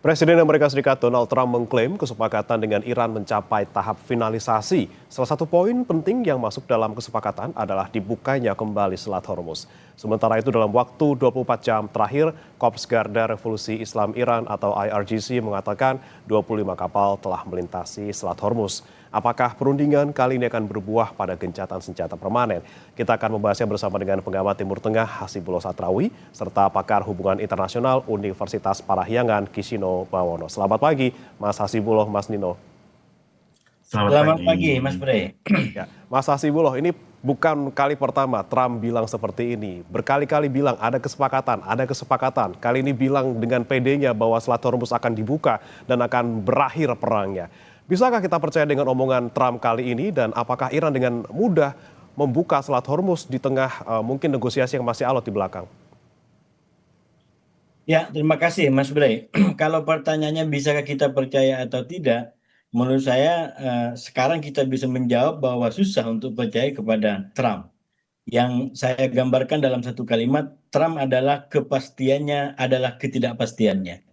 Presiden Amerika Serikat Donald Trump mengklaim kesepakatan dengan Iran mencapai tahap finalisasi. Salah satu poin penting yang masuk dalam kesepakatan adalah dibukanya kembali Selat Hormuz. Sementara itu dalam waktu 24 jam terakhir, Korps Garda Revolusi Islam Iran atau IRGC mengatakan 25 kapal telah melintasi Selat Hormuz. Apakah perundingan kali ini akan berbuah pada gencatan senjata permanen? Kita akan membahasnya bersama dengan pengamat Timur Tengah Hasibullah Satrawi, serta pakar hubungan internasional Universitas Parahyangan Kisino Bawono. Selamat pagi, Mas Hasibullah, Mas Nino. Selamat Selamat pagi. pagi, Mas Bre. Ya, Mas Hasibullah, ini bukan kali pertama Trump bilang seperti ini. Berkali-kali bilang ada kesepakatan, ada kesepakatan. Kali ini bilang dengan PD-nya bahwa Selat Hormuz akan dibuka dan akan berakhir perangnya. Bisakah kita percaya dengan omongan Trump kali ini dan apakah Iran dengan mudah membuka Selat Hormuz di tengah mungkin negosiasi yang masih alot di belakang? Ya, terima kasih, Mas Bre. Kalau pertanyaannya bisakah kita percaya atau tidak, menurut saya sekarang kita bisa menjawab bahwa susah untuk percaya kepada Trump. Yang saya gambarkan dalam satu kalimat, Trump adalah kepastiannya adalah ketidakpastiannya.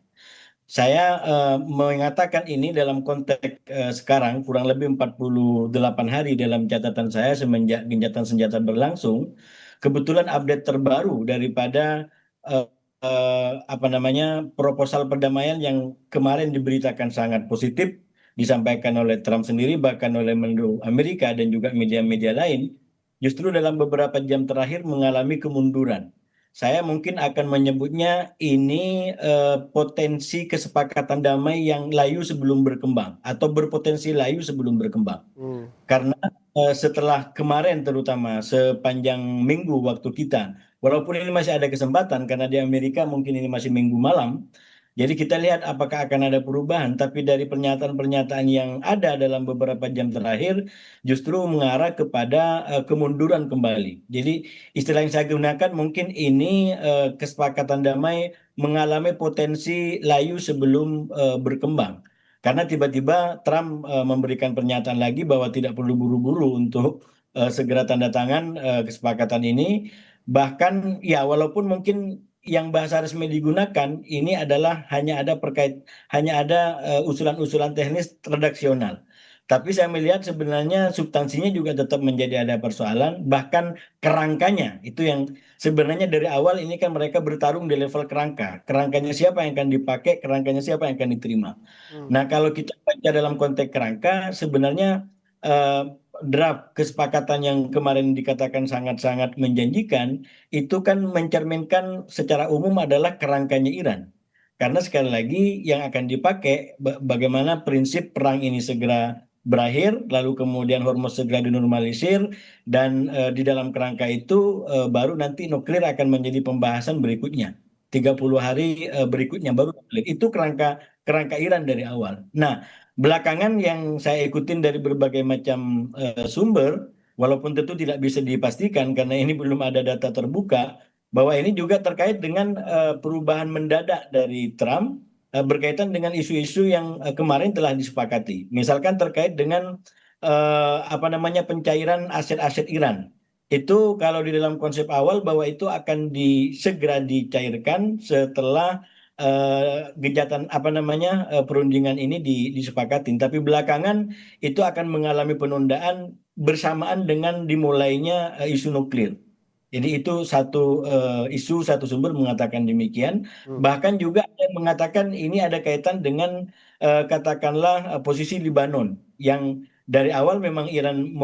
Saya mengatakan ini dalam konteks sekarang kurang lebih 48 hari dalam catatan saya semenjak gencatan senjata berlangsung. Kebetulan update terbaru daripada eh, apa namanya proposal perdamaian yang kemarin diberitakan sangat positif disampaikan oleh Trump sendiri bahkan oleh Menlu Amerika dan juga media-media lain justru dalam beberapa jam terakhir mengalami kemunduran. Saya mungkin akan menyebutnya ini potensi kesepakatan damai yang layu sebelum berkembang atau berpotensi layu sebelum berkembang. Hmm. Karena setelah kemarin terutama sepanjang minggu waktu kita, walaupun ini masih ada kesempatan karena di Amerika mungkin ini masih minggu malam, jadi kita lihat apakah akan ada perubahan. Tapi dari pernyataan-pernyataan yang ada dalam beberapa jam terakhir justru mengarah kepada kemunduran kembali. Jadi istilah yang saya gunakan mungkin ini kesepakatan damai mengalami potensi layu sebelum berkembang. Karena tiba-tiba Trump memberikan pernyataan lagi bahwa tidak perlu buru-buru untuk segera tanda tangan kesepakatan ini. Bahkan ya walaupun mungkin yang bahasa resmi digunakan ini adalah hanya ada usulan-usulan teknis redaksional. Tapi saya melihat sebenarnya substansinya juga tetap menjadi ada persoalan, bahkan kerangkanya itu yang sebenarnya dari awal ini kan mereka bertarung di level kerangka. Kerangkanya siapa yang akan dipakai, kerangkanya siapa yang akan diterima. Hmm. Nah, kalau kita baca dalam konteks kerangka, sebenarnya eh, draft kesepakatan yang kemarin dikatakan sangat-sangat menjanjikan, itu kan mencerminkan secara umum adalah kerangkanya Iran. Karena sekali lagi yang akan dipakai bagaimana prinsip perang ini segera berakhir, lalu kemudian Hormuz segera dinormalisir, dan di dalam kerangka itu baru nanti nuklir akan menjadi pembahasan berikutnya. 30 hari berikutnya baru nuklir. Itu kerangka kerangka Iran dari awal. Nah, belakangan yang saya ikutin dari berbagai macam sumber, walaupun tentu tidak bisa dipastikan karena ini belum ada data terbuka, bahwa ini juga terkait dengan perubahan mendadak dari Trump berkaitan dengan isu-isu yang kemarin telah disepakati. Misalkan terkait dengan apa namanya pencairan aset-aset Iran. Itu kalau di dalam konsep awal bahwa itu akan segera dicairkan setelah gejatan apa namanya perundingan ini disepakatin. Tapi belakangan itu akan mengalami penundaan bersamaan dengan dimulainya isu nuklir. Jadi itu satu isu, satu sumber mengatakan demikian. Hmm. Bahkan juga ada yang mengatakan ini ada kaitan dengan katakanlah posisi Libanon yang dari awal memang Iran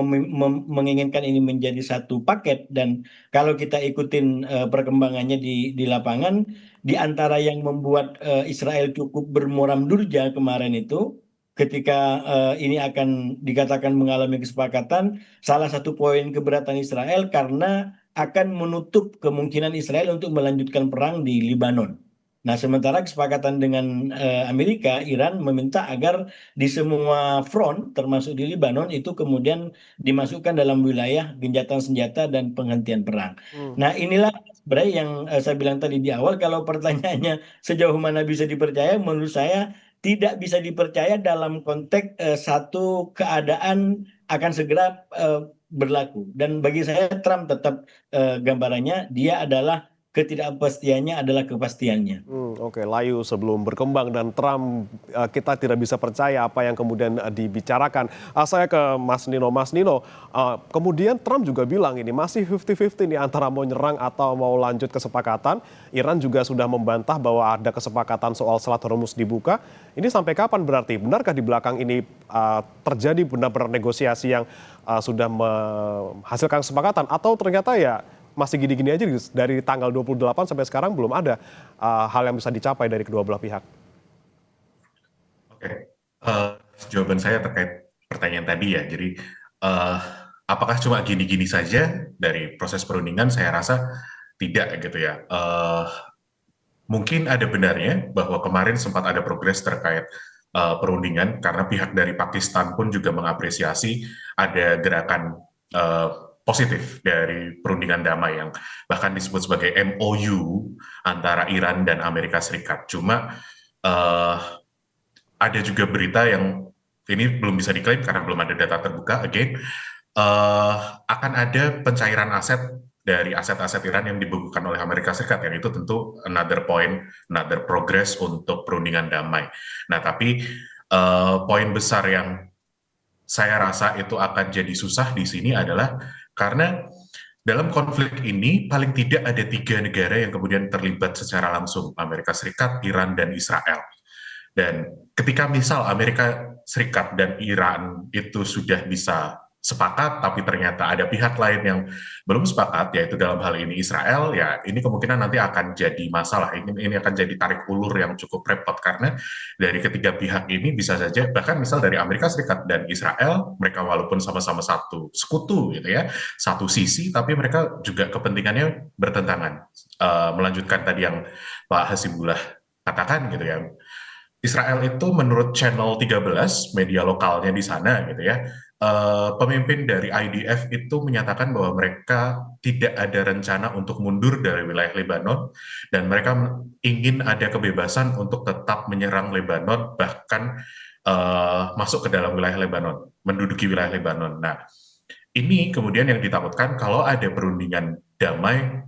menginginkan ini menjadi satu paket, dan kalau kita ikutin perkembangannya di lapangan, di antara yang membuat Israel cukup bermuram durja kemarin itu ketika ini akan dikatakan mengalami kesepakatan, salah satu poin keberatan Israel karena akan menutup kemungkinan Israel untuk melanjutkan perang di Libanon. Nah, sementara kesepakatan dengan Amerika, Iran meminta agar di semua front, termasuk di Libanon, itu kemudian dimasukkan dalam wilayah gencatan senjata dan penghentian perang. Hmm. Nah, inilah sebenarnya yang saya bilang tadi di awal, kalau pertanyaannya sejauh mana bisa dipercaya, menurut saya tidak bisa dipercaya dalam konteks satu keadaan akan segera berlaku. Dan bagi saya Trump tetap gambarannya dia adalah ketidakpastiannya adalah kepastiannya. Oke, layu sebelum berkembang dan Trump kita tidak bisa percaya apa yang kemudian dibicarakan. Saya ke Mas Nino. Mas Nino, kemudian Trump juga bilang ini masih 50-50 nih antara mau nyerang atau mau lanjut kesepakatan. Iran juga sudah membantah bahwa ada kesepakatan soal Selat Hormuz dibuka. Ini sampai kapan berarti? Benarkah di belakang ini terjadi benar-benar negosiasi yang sudah menghasilkan kesepakatan atau ternyata ya masih gini-gini aja dari tanggal 28 sampai sekarang belum ada hal yang bisa dicapai dari kedua belah pihak. Oke, Eh, jawaban saya terkait pertanyaan tadi ya. Jadi, apakah cuma gini-gini saja dari proses perundingan? Saya rasa tidak gitu ya. Mungkin ada benarnya bahwa kemarin sempat ada progres terkait perundingan karena pihak dari Pakistan pun juga mengapresiasi ada gerakan eh, positif dari perundingan damai yang bahkan disebut sebagai MOU antara Iran dan Amerika Serikat. Cuma eh, ada juga berita yang ini belum bisa diklaim karena belum ada data terbuka. Again, akan ada pencairan aset dari aset-aset Iran yang dibekukan oleh Amerika Serikat, yang itu tentu another point, another progress untuk perundingan damai. Nah, tapi poin besar yang saya rasa itu akan jadi susah di sini adalah karena dalam konflik ini paling tidak ada 3 negara yang kemudian terlibat secara langsung, Amerika Serikat, Iran, dan Israel. Dan ketika misal Amerika Serikat dan Iran itu sudah bisa sepakat, tapi ternyata ada pihak lain yang belum sepakat, yaitu dalam hal ini Israel, ya ini kemungkinan nanti akan jadi masalah. Ini akan jadi tarik ulur yang cukup repot, karena dari ketiga pihak ini bisa saja, bahkan misal dari Amerika Serikat dan Israel, mereka walaupun sama-sama satu sekutu gitu ya, satu sisi, tapi mereka juga kepentingannya bertentangan. Melanjutkan tadi yang Pak Hasibullah katakan gitu ya, Israel itu menurut Channel 13, media lokalnya di sana gitu ya, pemimpin dari IDF itu menyatakan bahwa mereka tidak ada rencana untuk mundur dari wilayah Lebanon dan mereka ingin ada kebebasan untuk tetap menyerang Lebanon, bahkan masuk ke dalam wilayah Lebanon, menduduki wilayah Lebanon. Nah, ini kemudian yang ditakutkan kalau ada perundingan damai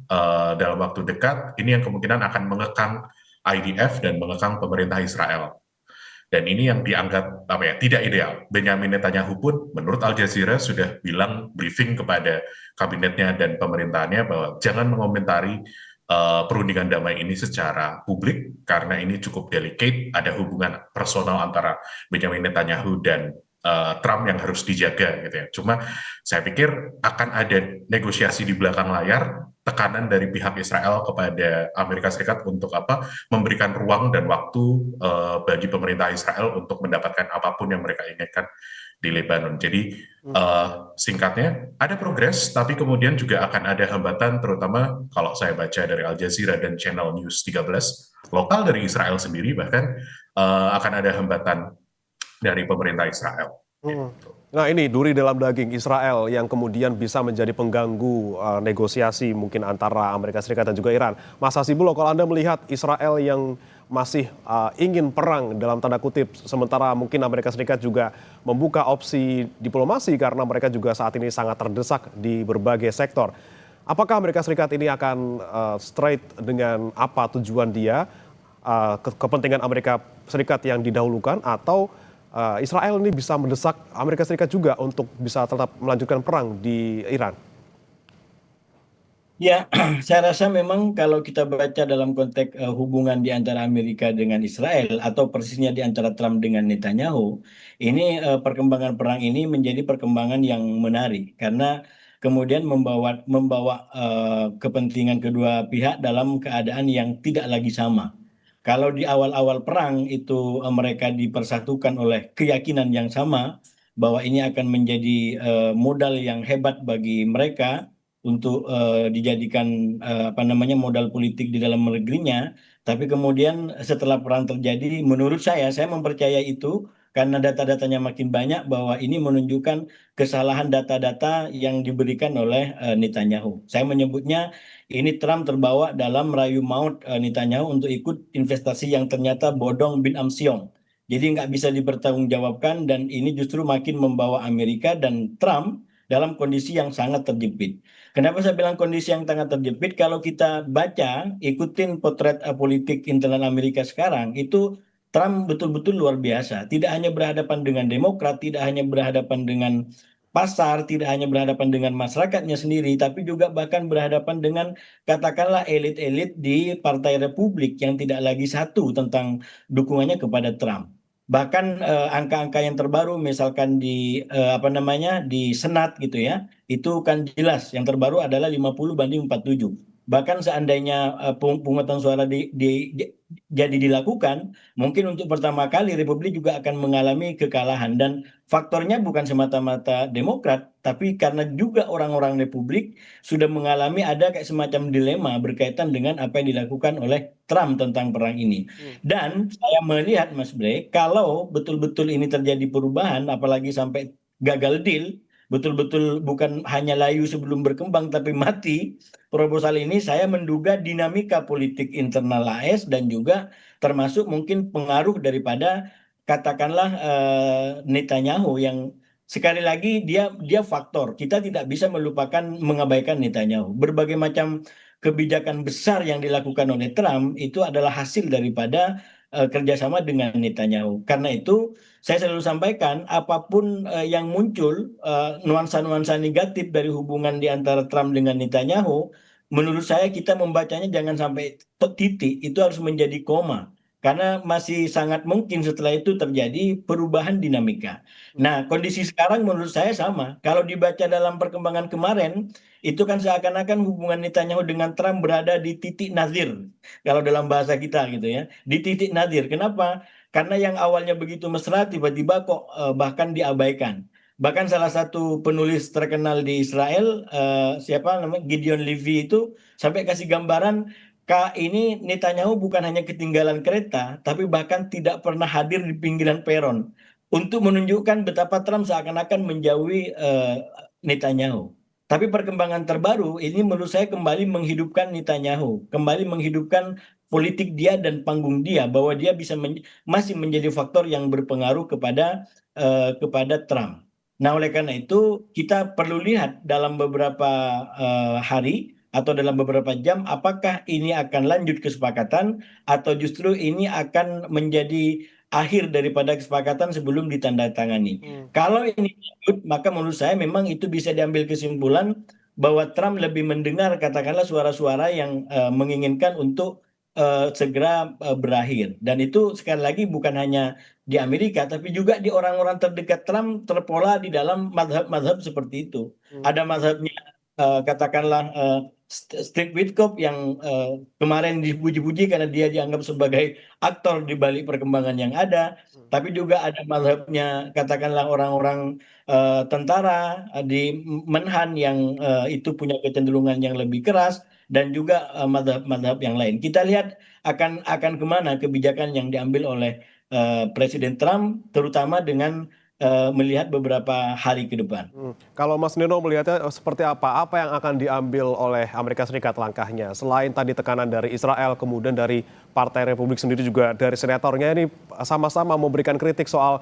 dalam waktu dekat, ini yang kemungkinan akan mengekang IDF dan mengekang pemerintah Israel. Dan ini yang dianggap apa ya, tidak ideal. Benjamin Netanyahu pun menurut Al Jazeera sudah bilang briefing kepada kabinetnya dan pemerintahannya bahwa jangan mengomentari perundingan damai ini secara publik karena ini cukup delicate, ada hubungan personal antara Benjamin Netanyahu dan Trump yang harus dijaga gitu ya. Cuma saya pikir akan ada negosiasi di belakang layar, tekanan dari pihak Israel kepada Amerika Serikat untuk apa, memberikan ruang dan waktu bagi pemerintah Israel untuk mendapatkan apapun yang mereka inginkan di Lebanon. Jadi singkatnya ada progres, tapi kemudian juga akan ada hambatan, terutama kalau saya baca dari Al Jazeera dan Channel News 13 lokal dari Israel sendiri, bahkan akan ada hambatan dari pemerintah Israel. Nah ini duri dalam daging Israel yang kemudian bisa menjadi pengganggu negosiasi mungkin antara Amerika Serikat dan juga Iran. Mas Hasibullah, kalau Anda melihat Israel yang masih ingin perang dalam tanda kutip, sementara mungkin Amerika Serikat juga membuka opsi diplomasi karena mereka juga saat ini sangat terdesak di berbagai sektor. Apakah Amerika Serikat ini akan straight dengan apa tujuan dia, kepentingan Amerika Serikat yang didahulukan, atau Israel ini bisa mendesak Amerika Serikat juga untuk bisa tetap melanjutkan perang di Iran? Ya, saya rasa memang kalau kita baca dalam konteks hubungan di antara Amerika dengan Israel atau persisnya di antara Trump dengan Netanyahu, ini perkembangan perang ini menjadi perkembangan yang menarik karena kemudian membawa membawa kepentingan kedua pihak dalam keadaan yang tidak lagi sama. Kalau di awal-awal perang itu mereka dipersatukan oleh keyakinan yang sama bahwa ini akan menjadi modal yang hebat bagi mereka untuk dijadikan apa namanya modal politik di dalam negerinya. Tapi kemudian setelah perang terjadi, menurut saya mempercayai itu karena data-datanya makin banyak bahwa ini menunjukkan kesalahan data-data yang diberikan oleh Netanyahu. Saya menyebutnya ini Trump terbawa dalam merayu maut Netanyahu untuk ikut investasi yang ternyata bodong bin Amsyong. Jadi nggak bisa dipertanggungjawabkan dan ini justru makin membawa Amerika dan Trump dalam kondisi yang sangat terjepit. Kenapa saya bilang kondisi yang sangat terjepit? Kalau kita baca, ikutin potret politik internal Amerika sekarang, itu Trump betul-betul luar biasa. Tidak hanya berhadapan dengan Demokrat, tidak hanya berhadapan dengan pasar, tidak hanya berhadapan dengan masyarakatnya sendiri, tapi juga bahkan berhadapan dengan katakanlah elit-elit di Partai Republik yang tidak lagi satu tentang dukungannya kepada Trump. Bahkan angka-angka yang terbaru misalkan di apa namanya di Senat gitu ya, itu kan jelas yang terbaru adalah 50-47. Bahkan seandainya pemungutan suara jadi dilakukan, mungkin untuk pertama kali Republik juga akan mengalami kekalahan dan faktornya bukan semata-mata Demokrat, tapi karena juga orang-orang Republik sudah mengalami ada kayak semacam dilema berkaitan dengan apa yang dilakukan oleh Trump tentang perang ini. Dan saya melihat Mas Bre, kalau betul-betul ini terjadi perubahan, apalagi sampai gagal deal, betul-betul bukan hanya layu sebelum berkembang tapi mati proposal ini, saya menduga dinamika politik internal AS dan juga termasuk mungkin pengaruh daripada katakanlah Netanyahu yang sekali lagi dia faktor. Kita tidak bisa melupakan mengabaikan Netanyahu. Berbagai macam kebijakan besar yang dilakukan oleh Trump itu adalah hasil daripada kerjasama dengan Netanyahu. Karena itu saya selalu sampaikan apapun yang muncul nuansa-nuansa negatif dari hubungan di antara Trump dengan Netanyahu, menurut saya kita membacanya jangan sampai titik, itu harus menjadi koma. Karena masih sangat mungkin setelah itu terjadi perubahan dinamika. Nah, kondisi sekarang menurut saya sama. Kalau dibaca dalam perkembangan kemarin, itu kan seakan-akan hubungan Netanyahu dengan Trump berada di titik nadir. Kalau dalam bahasa kita gitu ya, di titik nadir. Kenapa? Karena yang awalnya begitu mesra, tiba-tiba kok bahkan diabaikan. Bahkan salah satu penulis terkenal di Israel, siapa namanya Gideon Levy itu sampai kasih gambaran Kak, ini Netanyahu bukan hanya ketinggalan kereta, tapi bahkan tidak pernah hadir di pinggiran peron untuk menunjukkan betapa Trump seakan-akan menjauhi Netanyahu. Tapi perkembangan terbaru ini menurut saya kembali menghidupkan Netanyahu, kembali menghidupkan politik dia dan panggung dia, bahwa dia bisa masih menjadi faktor yang berpengaruh kepada Trump. Nah, oleh karena itu kita perlu lihat dalam beberapa hari atau dalam beberapa jam apakah ini akan lanjut kesepakatan atau justru ini akan menjadi akhir daripada kesepakatan sebelum ditandatangani. Kalau ini lanjut, maka menurut saya memang itu bisa diambil kesimpulan bahwa Trump lebih mendengar katakanlah suara-suara yang menginginkan untuk segera berakhir. Dan itu sekali lagi bukan hanya di Amerika, tapi juga di orang-orang terdekat Trump terpola di dalam mazhab-mazhab seperti itu. Ada mazhabnya katakanlah Steve Witkoff yang kemarin dipuji-puji karena dia dianggap sebagai aktor di balik perkembangan yang ada, tapi juga ada mazhabnya katakanlah orang-orang tentara di Menhan yang itu punya kecenderungan yang lebih keras dan juga mazhab-mazhab yang lain. Kita lihat akan kemana kebijakan yang diambil oleh Presiden Trump, terutama dengan melihat beberapa hari ke depan. Kalau Mas Nino melihatnya seperti apa? Apa yang akan diambil oleh Amerika Serikat langkahnya? Selain tadi tekanan dari Israel, kemudian dari Partai Republik sendiri juga dari senatornya ini sama-sama memberikan kritik soal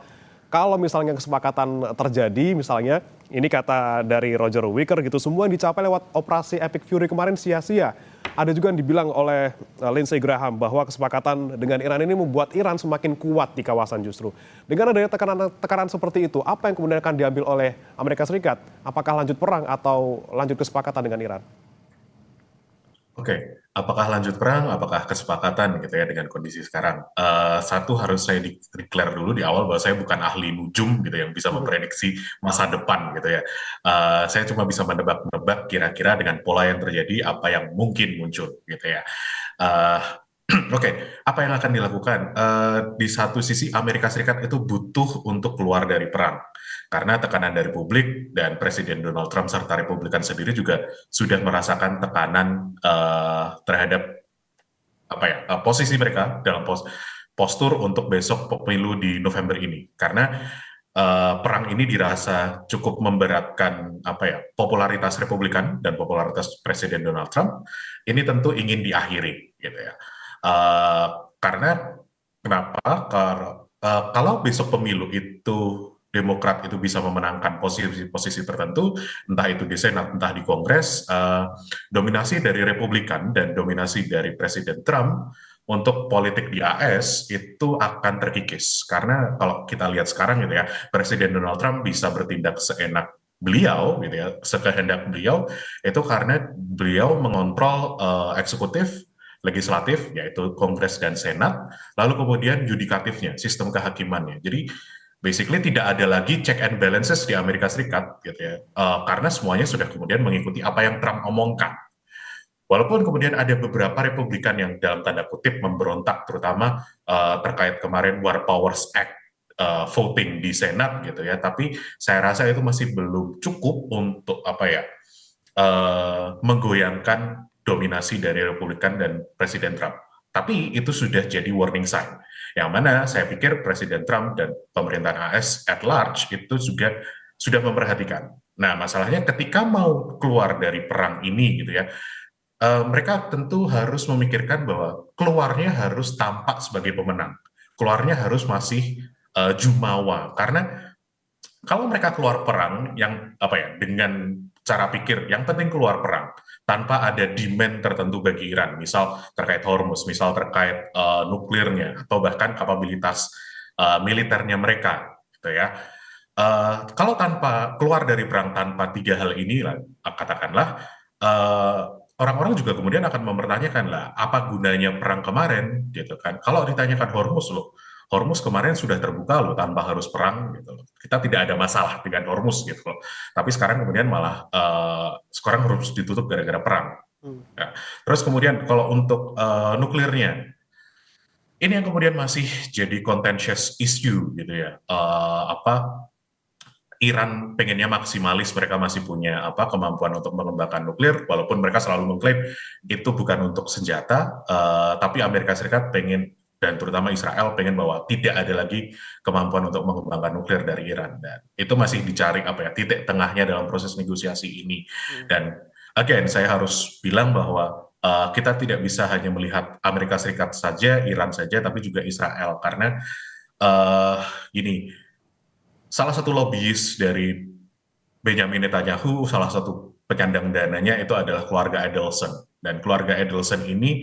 kalau misalnya kesepakatan terjadi, misalnya ini kata dari Roger Wicker gitu, semua yang dicapai lewat operasi Epic Fury kemarin sia-sia. Ada juga yang dibilang oleh Lindsey Graham bahwa kesepakatan dengan Iran ini membuat Iran semakin kuat di kawasan justru. Dengan adanya tekanan seperti itu, apa yang kemudian akan diambil oleh Amerika Serikat? Apakah lanjut perang atau lanjut kesepakatan dengan Iran? Oke, apakah lanjut perang, apakah kesepakatan gitu ya dengan kondisi sekarang? Satu harus saya declare dulu di awal bahwa saya bukan ahli nujum gitu yang bisa memprediksi masa depan gitu ya. Saya cuma bisa menebak-nebak kira-kira dengan pola yang terjadi apa yang mungkin muncul gitu ya. Oke, apa yang akan dilakukan? Di satu sisi Amerika Serikat itu butuh untuk keluar dari perang karena tekanan dari publik dan Presiden Donald Trump serta Republikan sendiri juga sudah merasakan tekanan terhadap apa ya posisi mereka dalam postur untuk besok pemilu di November ini karena perang ini dirasa cukup memberatkan apa ya popularitas Republikan dan popularitas Presiden Donald Trump ini tentu ingin diakhiri gitu ya. Karena kenapa? Kalau besok pemilu itu Demokrat itu bisa memenangkan posisi-posisi tertentu, entah itu di Senat, entah di Kongres, dominasi dari Republikan dan dominasi dari Presiden Trump untuk politik di AS itu akan terkikis. Karena kalau kita lihat sekarang gitu ya, Presiden Donald Trump bisa bertindak seenak beliau gitu ya, sekehendak beliau, itu karena beliau mengontrol eksekutif, legislatif, yaitu Kongres dan Senat, lalu kemudian yudikatifnya, sistem kehakimannya. Jadi basically tidak ada lagi check and balances di Amerika Serikat gitu ya. Karena semuanya sudah kemudian mengikuti apa yang Trump omongkan. Walaupun kemudian ada beberapa Republikan yang dalam tanda kutip memberontak, terutama terkait kemarin War Powers Act voting di Senat gitu ya, tapi saya rasa itu masih belum cukup untuk apa ya menggoyangkan dominasi dari Republikan dan Presiden Trump. Tapi itu sudah jadi warning sign. Yang mana saya pikir Presiden Trump dan pemerintahan AS at large itu juga sudah memperhatikan. Nah, masalahnya ketika mau keluar dari perang ini gitu ya, mereka tentu harus memikirkan bahwa keluarnya harus tampak sebagai pemenang. Keluarnya harus masih jumawa. Karena kalau mereka keluar perang yang apa ya dengan cara pikir yang penting keluar perang tanpa ada demand tertentu bagi Iran, misal terkait Hormuz, misal terkait nuklirnya atau bahkan kapabilitas militernya mereka, gitu ya. Kalau tanpa keluar dari perang tanpa tiga hal ini, katakanlah uh, orang-orang juga kemudian akan mempertanyakan lah apa gunanya perang kemarin, gitu kan? Kalau ditanyakan Hormuz loh, Hormuz kemarin sudah terbuka loh tanpa harus perang gitu loh. Kita tidak ada masalah dengan Hormuz gitu loh. Tapi sekarang kemudian malah sekarang Hormuz ditutup gara-gara perang. Ya. Terus kemudian kalau untuk nuklirnya, ini yang kemudian masih jadi contentious issue gitu ya. Apa Iran pengennya maksimalis, mereka masih punya apa kemampuan untuk mengembangkan nuklir, walaupun mereka selalu mengklaim itu bukan untuk senjata, tapi Amerika Serikat pengen dan terutama Israel pengen bahwa tidak ada lagi kemampuan untuk mengembangkan nuklir dari Iran, dan itu masih dicari apa ya titik tengahnya dalam proses negosiasi ini. Dan again saya harus bilang bahwa kita tidak bisa hanya melihat Amerika Serikat saja, Iran saja, tapi juga Israel karena gini, salah satu lobbyis dari Benjamin Netanyahu, salah satu penyandang dananya itu adalah keluarga Adelson. Dan keluarga Adelson ini,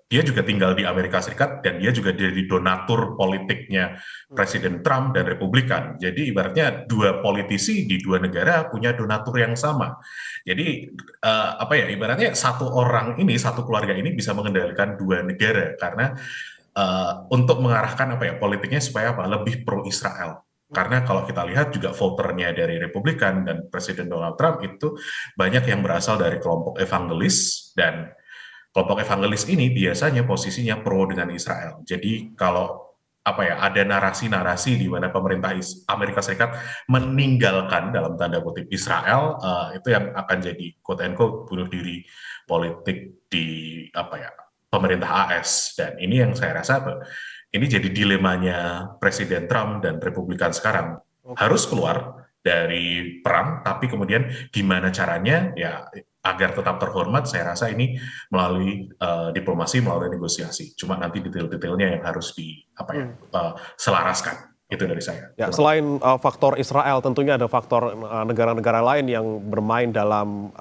dia juga tinggal di Amerika Serikat dan dia juga jadi donatur politiknya Presiden Trump dan Republikan. Jadi ibaratnya dua politisi di dua negara punya donatur yang sama. Jadi apa ya, ibaratnya satu orang ini, satu keluarga ini bisa mengendalikan dua negara karena untuk mengarahkan apa ya politiknya supaya apa lebih pro Israel. Karena kalau kita lihat juga voternya dari Republikan dan Presiden Donald Trump itu banyak yang berasal dari kelompok evangelis, dan kelompok evangelis ini biasanya posisinya pro dengan Israel. Jadi kalau apa ya ada narasi-narasi di mana pemerintah Amerika Serikat meninggalkan dalam tanda kutip Israel, itu yang akan jadi quote and quote bunuh diri politik di apa ya pemerintah AS. Dan ini yang saya rasa ini jadi dilemanya Presiden Trump dan Republikan sekarang. Harus keluar dari perang, tapi kemudian gimana caranya ya agar tetap terhormat, saya rasa ini melalui diplomasi, melalui negosiasi. Cuma nanti detail-detailnya yang harus selaraskan. Itu dari saya. Ya, selain faktor Israel, tentunya ada faktor negara-negara lain yang bermain dalam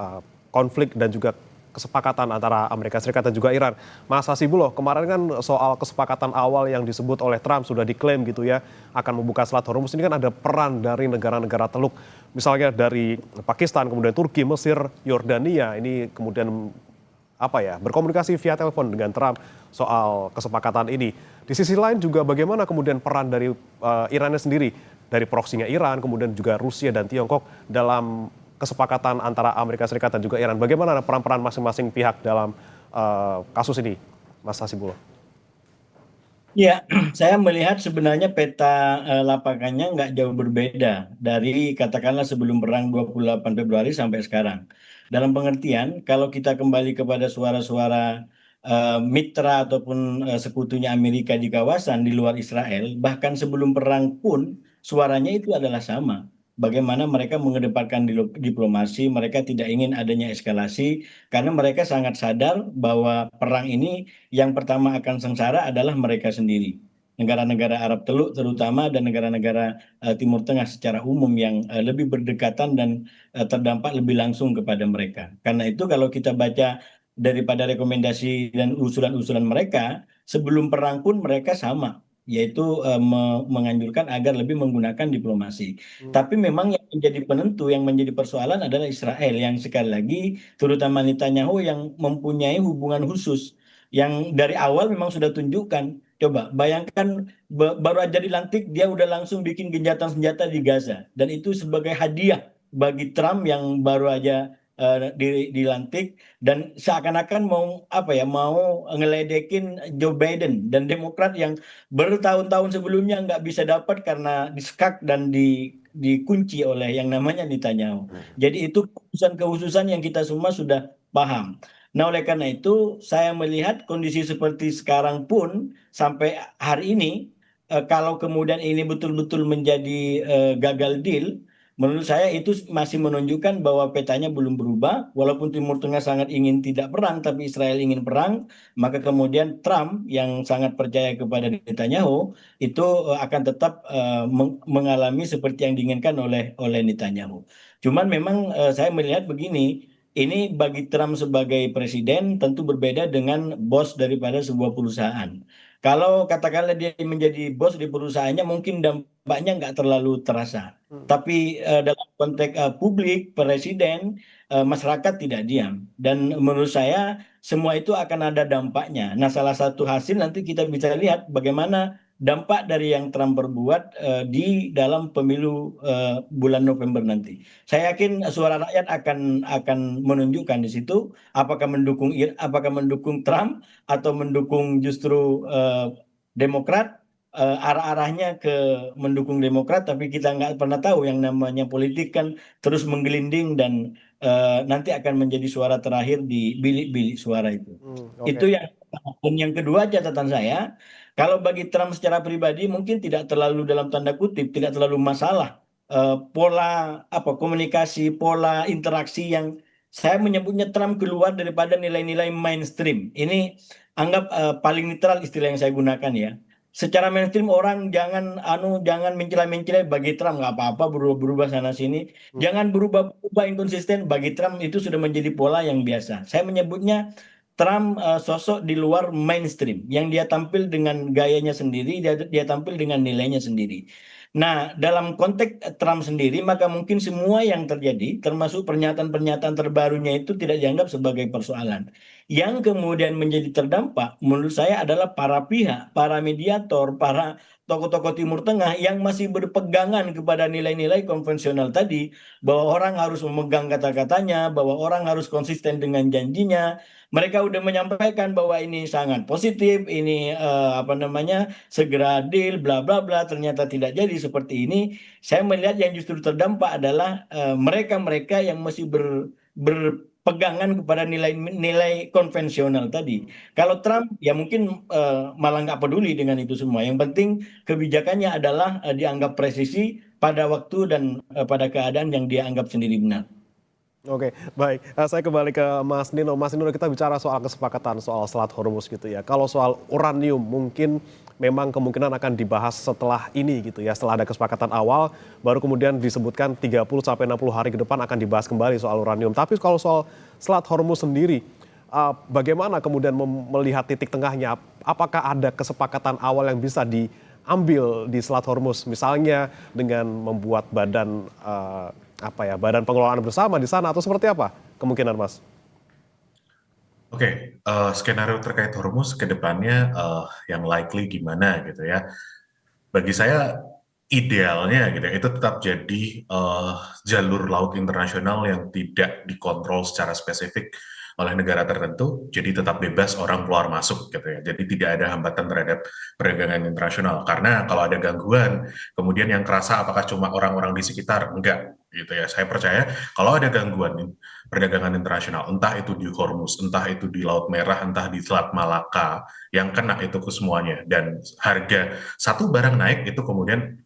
konflik dan juga kesepakatan antara Amerika Serikat dan juga Iran. Mas Hasibuloh, kemarin kan soal kesepakatan awal yang disebut oleh Trump sudah diklaim gitu ya, akan membuka Selat Hormuz. Ini kan ada peran dari negara-negara Teluk, misalnya dari Pakistan, kemudian Turki, Mesir, Yordania, ini kemudian apa ya, berkomunikasi via telepon dengan Trump soal kesepakatan ini. Di sisi lain juga bagaimana kemudian peran dari Irannya sendiri, dari proksinya Iran, kemudian juga Rusia dan Tiongkok dalam kesepakatan antara Amerika Serikat dan juga Iran. Bagaimana peran-peran masing-masing pihak dalam kasus ini, Mas Hasibuloh? Ya, saya melihat sebenarnya peta lapangannya nggak jauh berbeda dari katakanlah sebelum perang 28 Februari sampai sekarang. Dalam pengertian, kalau kita kembali kepada suara-suara mitra ataupun sekutunya Amerika di kawasan di luar Israel, bahkan sebelum perang pun suaranya itu adalah sama. Bagaimana mereka mengedepankan diplomasi, mereka tidak ingin adanya eskalasi, karena mereka sangat sadar bahwa perang ini yang pertama akan sengsara adalah mereka sendiri. negara-negara Arab Teluk terutama dan negara-negara Timur Tengah secara umum yang lebih berdekatan dan terdampak lebih langsung kepada mereka. Karena itu kalau kita baca daripada rekomendasi dan usulan-usulan mereka, sebelum perang pun mereka sama, yaitu menganjurkan agar lebih menggunakan diplomasi. Tapi memang yang menjadi penentu, yang menjadi persoalan adalah Israel yang sekali lagi, terutama Netanyahu yang mempunyai hubungan khusus, yang dari awal memang sudah tunjukkan. Coba bayangkan baru aja dilantik dia udah langsung bikin gencatan senjata di Gaza dan itu sebagai hadiah bagi Trump yang baru aja dilantik dan seakan-akan mau apa ya mau ngeledekin Joe Biden dan Demokrat yang bertahun-tahun sebelumnya nggak bisa dapat karena disekak dan dikunci oleh yang namanya Netanyahu. Jadi itu kehususan-kehususan yang kita semua sudah paham. Nah, oleh karena itu, saya melihat kondisi seperti sekarang pun sampai hari ini, kalau kemudian ini betul-betul menjadi gagal deal, menurut saya itu masih menunjukkan bahwa petanya belum berubah. Walaupun Timur Tengah sangat ingin tidak perang, tapi Israel ingin perang, maka kemudian Trump yang sangat percaya kepada Netanyahu itu akan tetap mengalami seperti yang diinginkan oleh Netanyahu. Cuman memang saya melihat begini. Ini bagi Trump sebagai presiden tentu berbeda dengan bos daripada sebuah perusahaan. Kalau katakanlah dia menjadi bos di perusahaannya mungkin dampaknya nggak terlalu terasa. Tapi dalam konteks publik, presiden, masyarakat tidak diam. Dan menurut saya semua itu akan ada dampaknya. Nah, salah satu hasil nanti kita bisa lihat bagaimana dampak dari yang Trump perbuat di dalam pemilu bulan November nanti. Saya yakin suara rakyat akan menunjukkan di situ apakah mendukung Trump atau mendukung justru Demokrat. Arah-arahnya ke mendukung Demokrat, tapi kita nggak pernah tahu yang namanya politik kan terus menggelinding dan nanti akan menjadi suara terakhir di bilik-bilik suara itu. Oke. Itu yang dan yang kedua catatan saya, kalau bagi Trump secara pribadi mungkin tidak terlalu dalam tanda kutip tidak terlalu masalah pola apa komunikasi, pola interaksi yang saya menyebutnya Trump keluar daripada nilai-nilai mainstream. Ini anggap paling netral istilah yang saya gunakan ya. Secara mainstream orang jangan mencela-mencela bagi Trump nggak apa-apa berubah-berubah sana sini. Jangan berubah-ubah inkonsisten bagi Trump itu sudah menjadi pola yang biasa. Saya menyebutnya Trump sosok di luar mainstream yang dia tampil dengan gayanya sendiri, dia tampil dengan nilainya sendiri. Nah, dalam konteks Trump sendiri, maka mungkin semua yang terjadi, termasuk pernyataan-pernyataan terbarunya itu tidak dianggap sebagai persoalan. Yang kemudian menjadi terdampak, menurut saya adalah para pihak, para mediator, para tokoh-tokoh Timur Tengah yang masih berpegangan kepada nilai-nilai konvensional tadi, bahwa orang harus memegang kata-katanya, bahwa orang harus konsisten dengan janjinya. Mereka udah menyampaikan bahwa ini sangat positif, ini apa namanya segera deal, bla bla bla. Ternyata tidak jadi seperti ini. Saya melihat yang justru terdampak adalah mereka-mereka yang masih berpegangan kepada nilai-nilai konvensional tadi. Kalau Trump ya mungkin malah nggak peduli dengan itu semua. Yang penting kebijakannya adalah dianggap presisi pada waktu dan pada keadaan yang dia anggap sendiri benar. Oke, baik. Saya kembali ke Mas Nino. Mas Nino, kita bicara soal kesepakatan soal Selat Hormuz gitu ya. Kalau soal uranium mungkin memang kemungkinan akan dibahas setelah ini gitu ya. Setelah ada kesepakatan awal, baru kemudian disebutkan 30 sampai 60 hari ke depan akan dibahas kembali soal uranium. Tapi kalau soal Selat Hormuz sendiri, bagaimana kemudian melihat titik tengahnya? Apakah ada kesepakatan awal yang bisa diambil di Selat Hormuz? Misalnya dengan membuat badan badan pengelolaan bersama di sana atau seperti apa kemungkinan, Mas? Oke, skenario terkait Hormuz ke depannya yang likely gimana gitu ya. Bagi saya idealnya gitu ya, itu tetap jadi jalur laut internasional yang tidak dikontrol secara spesifik oleh negara tertentu, jadi tetap bebas orang keluar masuk gitu ya. Jadi tidak ada hambatan terhadap perdagangan internasional. Karena kalau ada gangguan, kemudian yang kerasa apakah cuma orang-orang di sekitar? Enggak gitu ya. Saya percaya kalau ada gangguan perdagangan internasional, entah itu di Hormuz, entah itu di Laut Merah, entah di Selat Malaka, yang kena itu ke semuanya. Dan harga satu barang naik itu kemudian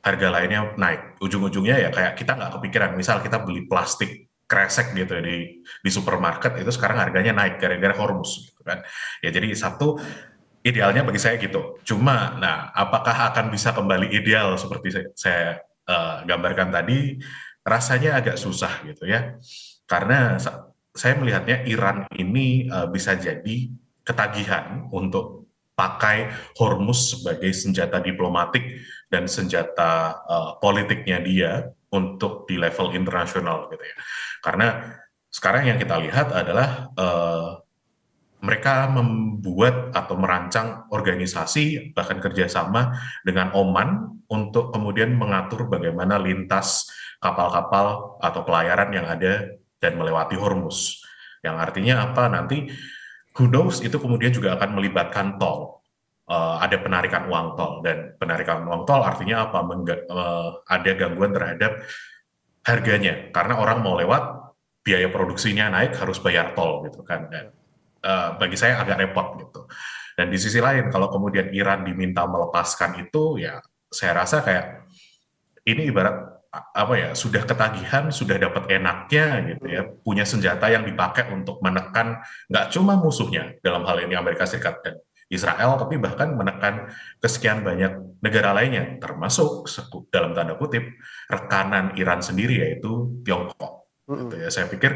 harga lainnya naik. Ujung-ujungnya ya kayak kita nggak kepikiran. Misal kita beli plastik kresek gitu ya di supermarket itu sekarang harganya naik gara-gara Hormuz gitu kan. Ya jadi satu Idealnya bagi saya gitu. Cuma, nah, apakah akan bisa kembali ideal seperti saya gambarkan tadi? Rasanya agak susah gitu ya. Karena saya melihatnya Iran ini bisa jadi ketagihan untuk pakai Hormuz sebagai senjata diplomatik dan senjata politiknya dia untuk di level internasional gitu ya. Karena sekarang yang kita lihat adalah mereka membuat atau merancang organisasi bahkan kerjasama dengan Oman untuk kemudian mengatur bagaimana lintas kapal-kapal atau pelayaran yang ada dan melewati Hormuz. Yang artinya apa nanti who knows itu kemudian juga akan melibatkan tol. Ada penarikan uang tol dan penarikan uang tol artinya apa? Ada gangguan terhadap harganya karena orang mau lewat biaya produksinya naik harus bayar tol gitu kan dan bagi saya agak repot gitu. Dan di sisi lain, kalau kemudian Iran diminta melepaskan itu, ya saya rasa kayak ini ibarat apa ya, sudah ketagihan, sudah dapat enaknya gitu ya, punya senjata yang dipakai untuk menekan nggak cuma musuhnya dalam hal ini Amerika Serikat dan Israel, tapi bahkan menekan kesekian banyak negara lainnya, termasuk dalam tanda kutip rekanan Iran sendiri yaitu Tiongkok. Gitu ya, saya pikir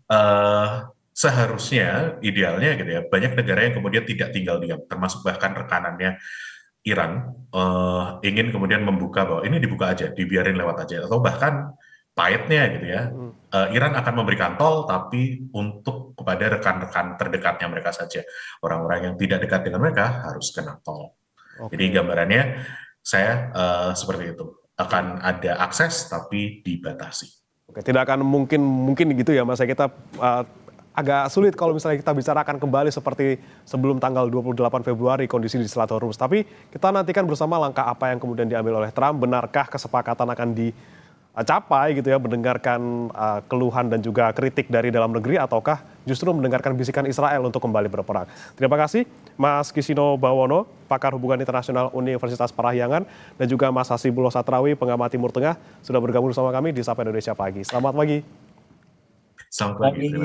eh seharusnya idealnya gitu ya banyak negara yang kemudian tidak tinggal diam termasuk bahkan rekanannya Iran ingin kemudian membuka bahwa ini dibuka aja dibiarin lewat aja atau bahkan pahitnya gitu ya Iran akan memberikan tol tapi untuk kepada rekan-rekan terdekatnya mereka saja orang-orang yang tidak dekat dengan mereka harus kena tol. Jadi Oke. gambarannya saya seperti itu akan ada akses tapi dibatasi. Oke, tidak akan mungkin gitu ya Mas ya, kita agak sulit kalau misalnya kita bicarakan kembali seperti sebelum tanggal 28 Februari kondisi di Selat Hormuz. Tapi kita nantikan bersama langkah apa yang kemudian diambil oleh Trump, benarkah kesepakatan akan dicapai gitu ya, mendengarkan keluhan dan juga kritik dari dalam negeri ataukah justru mendengarkan bisikan Israel untuk kembali berperang. Terima kasih Mas Kisino Bawono, pakar hubungan internasional Universitas Parahyangan, dan juga Mas Hasibullah Satrawi, pengamat Timur Tengah, sudah bergabung bersama kami di Sapa Indonesia Pagi. Selamat pagi. Selamat pagi. Pagi.